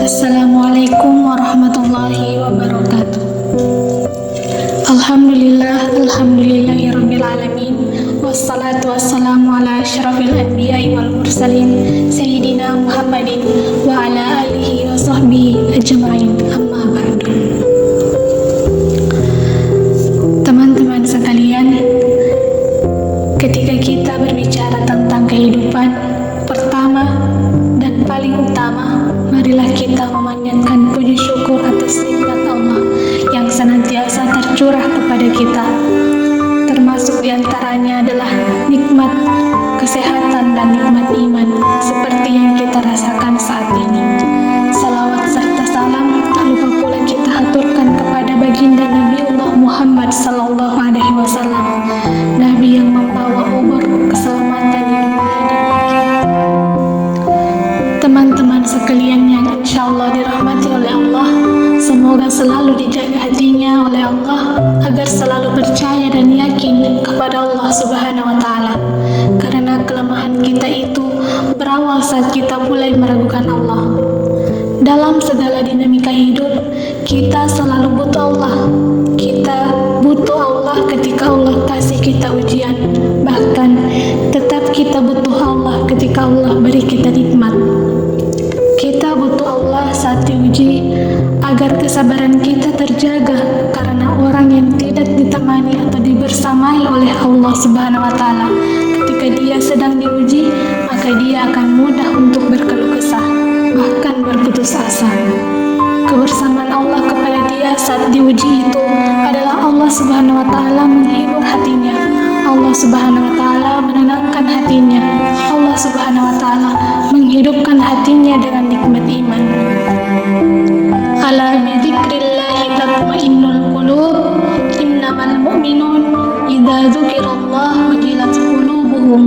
Assalamualaikum warahmatullahi wabarakatuh. Alhamdulillahirabbil alamin. Wassalatu wassalamu ala asyrafil anbiya'i wal mursalin sayyidina Muhammadin wa ala alihi wa sahbihi ajma'in. Amma ba'du. Teman-teman sekalian, ketika kita berbicara tentang kehidupan, pertama dan paling utama, marilah kita memanjatkan puji syukur atas nikmat Allah yang senantiasa tercurah kepada kita. Termasuk diantaranya adalah nikmat kesehatan dan nikmat iman, seperti yang kita rasakan saat ini. Salawat serta salam tak lupa pula kita haturkan kepada baginda Nabiullah Muhammad sallallahu alaihi wasallam, Nabi yang membawa umur keselamatan di dunia dan akhirat. Teman-teman sekalian yang insyaallah dirahmati oleh Allah, semoga selalu dijaga hatinya oleh Allah agar selalu percaya dan yakin kepada Allah Subhanahu wa taala. Karena kelemahan kita itu berawal saat kita mulai meragukan Allah. Dalam segala dinamika hidup, kita selalu butuh Allah. Kita butuh Allah ketika Allah kasih kita ujian. Bahkan tetap kita butuh Allah ketika Allah beri kita nikmat. Kita butuh Allah saat diuji agar kesabaran kita terjaga, karena orang yang tidak ditemani atau dibersamai oleh Allah Subhanahu wa taala ketika dia sedang diuji, maka dia akan mudah untuk berkeluh kesah, bahkan berputus asa. Kebersamaan Allah kepada dia saat diuji itu adalah Allah Subhanahu wa taala menghibur hatinya. Allah Subhanahu wa taala menenangkan hatinya. Allah Subhanahu wa taala menghidupkan hatinya dengan nikmat iman. Ala bi dzikrillahi tatmainnul qulub, innamal mu'minun idza dzukirallahu wajilat qulubuhum.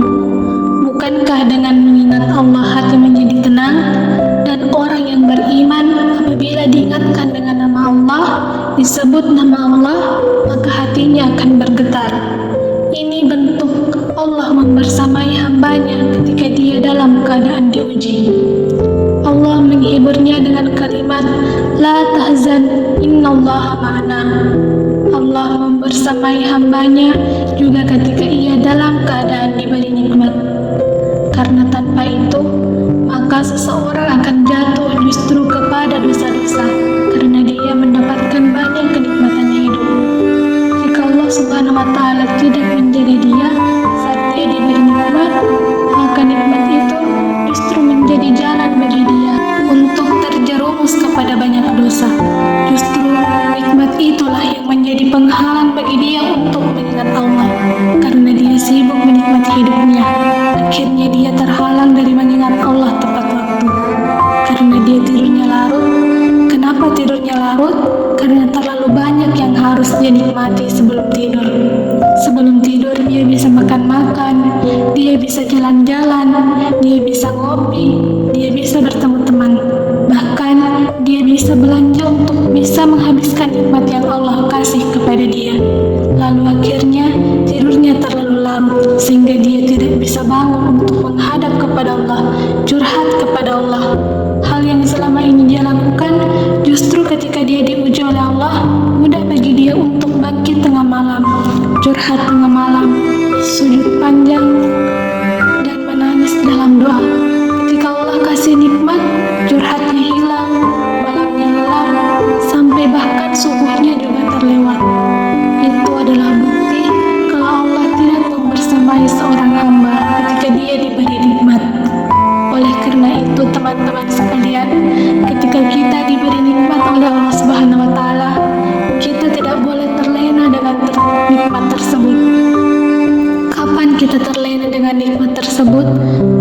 Bukankah dengan mengingat Allah hati menjadi tenang, dan orang yang beriman apabila diingatkan dengan nama Allah, disebut nama Allah, maka hatinya akan bergetar. Ini bentuk Allah membersamai hambanya ketika dia dalam keadaan diuji. Allah menghiburnya dengan kalimat la tahzan innallaha ma'ana. Allah membersamai hambanya juga ketika ia dalam keadaan diberi nikmat. Karena tanpa itu, maka seseorang akan jatuh justru kepada dosa-dosa, karena dia mendapatkan banyak kenikmatan hidup. Jika Allah Subhanahu wa taala tidak menjaga dia saat dia diberi nikmat, maka nikmat itu justru menjadi jalan bagi dia untuk terjerumus kepada banyak dosa. Justru nikmat itulah yang menjadi penghalang bagi dia untuk mengingat Allah, karena dia sibuk menikmati hidupnya. Akhirnya dia terhalang dari mengingat Allah tepat waktu, karena dia tidurnya larut. Kenapa tidurnya larut? Karena terlalu banyak yang harus dia nikmati sebelum tidur. Sebelum tidur dia bisa makan-makan, dia bisa jalan-jalan, dia bisa ngopi, dia bisa bertemu teman, bahkan dia bisa belanja untuk bisa menghabiskan nikmat yang Allah kasih kepada dia. Lalu akhirnya tidurnya terlalu larut sehingga dia tidak bisa bangun untuk menghadap kepada Allah, curhat kepada Allah. Hal yang selama ini dia lakukan, justru ketika dia diuji oleh Allah, mudah bagi dia untuk bangkit tengah malam, curhat tengah malam, sujud panjang, dan menangis dalam doa. Ketika Allah kasih nikmat, curhatnya hilang, malamnya gelap, sampai bahkan subuhnya juga terlewat. Itu adalah bukti kalau Allah tidak membersamai seorang hamba ketika dia diberi nikmat. Oleh karena itu, teman-teman sekalian, ketika kita diberi nikmat oleh Allah Subhanahu wa taala, kita tidak boleh terlena dengan nikmat tersebut. Kapan kita terlena dengan nikmat tersebut,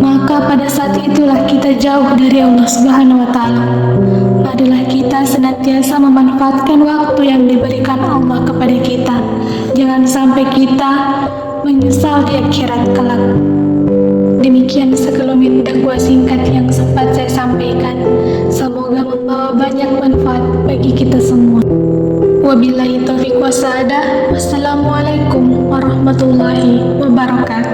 maka pada saat itulah kita jauh dari Allah Subhanahu wa taala. Adalah kita senantiasa memanfaatkan waktu yang diberikan Allah kepada kita. Jangan sampai kita menyesal di akhirat kelak. Demikian sekelumit dakwah singkat yang sempat saya sampaikan. Semoga membawa banyak manfaat bagi kita semua. Wabillahi taufiq wa sa'adah. Wassalamualaikum warahmatullahi wabarakatuh.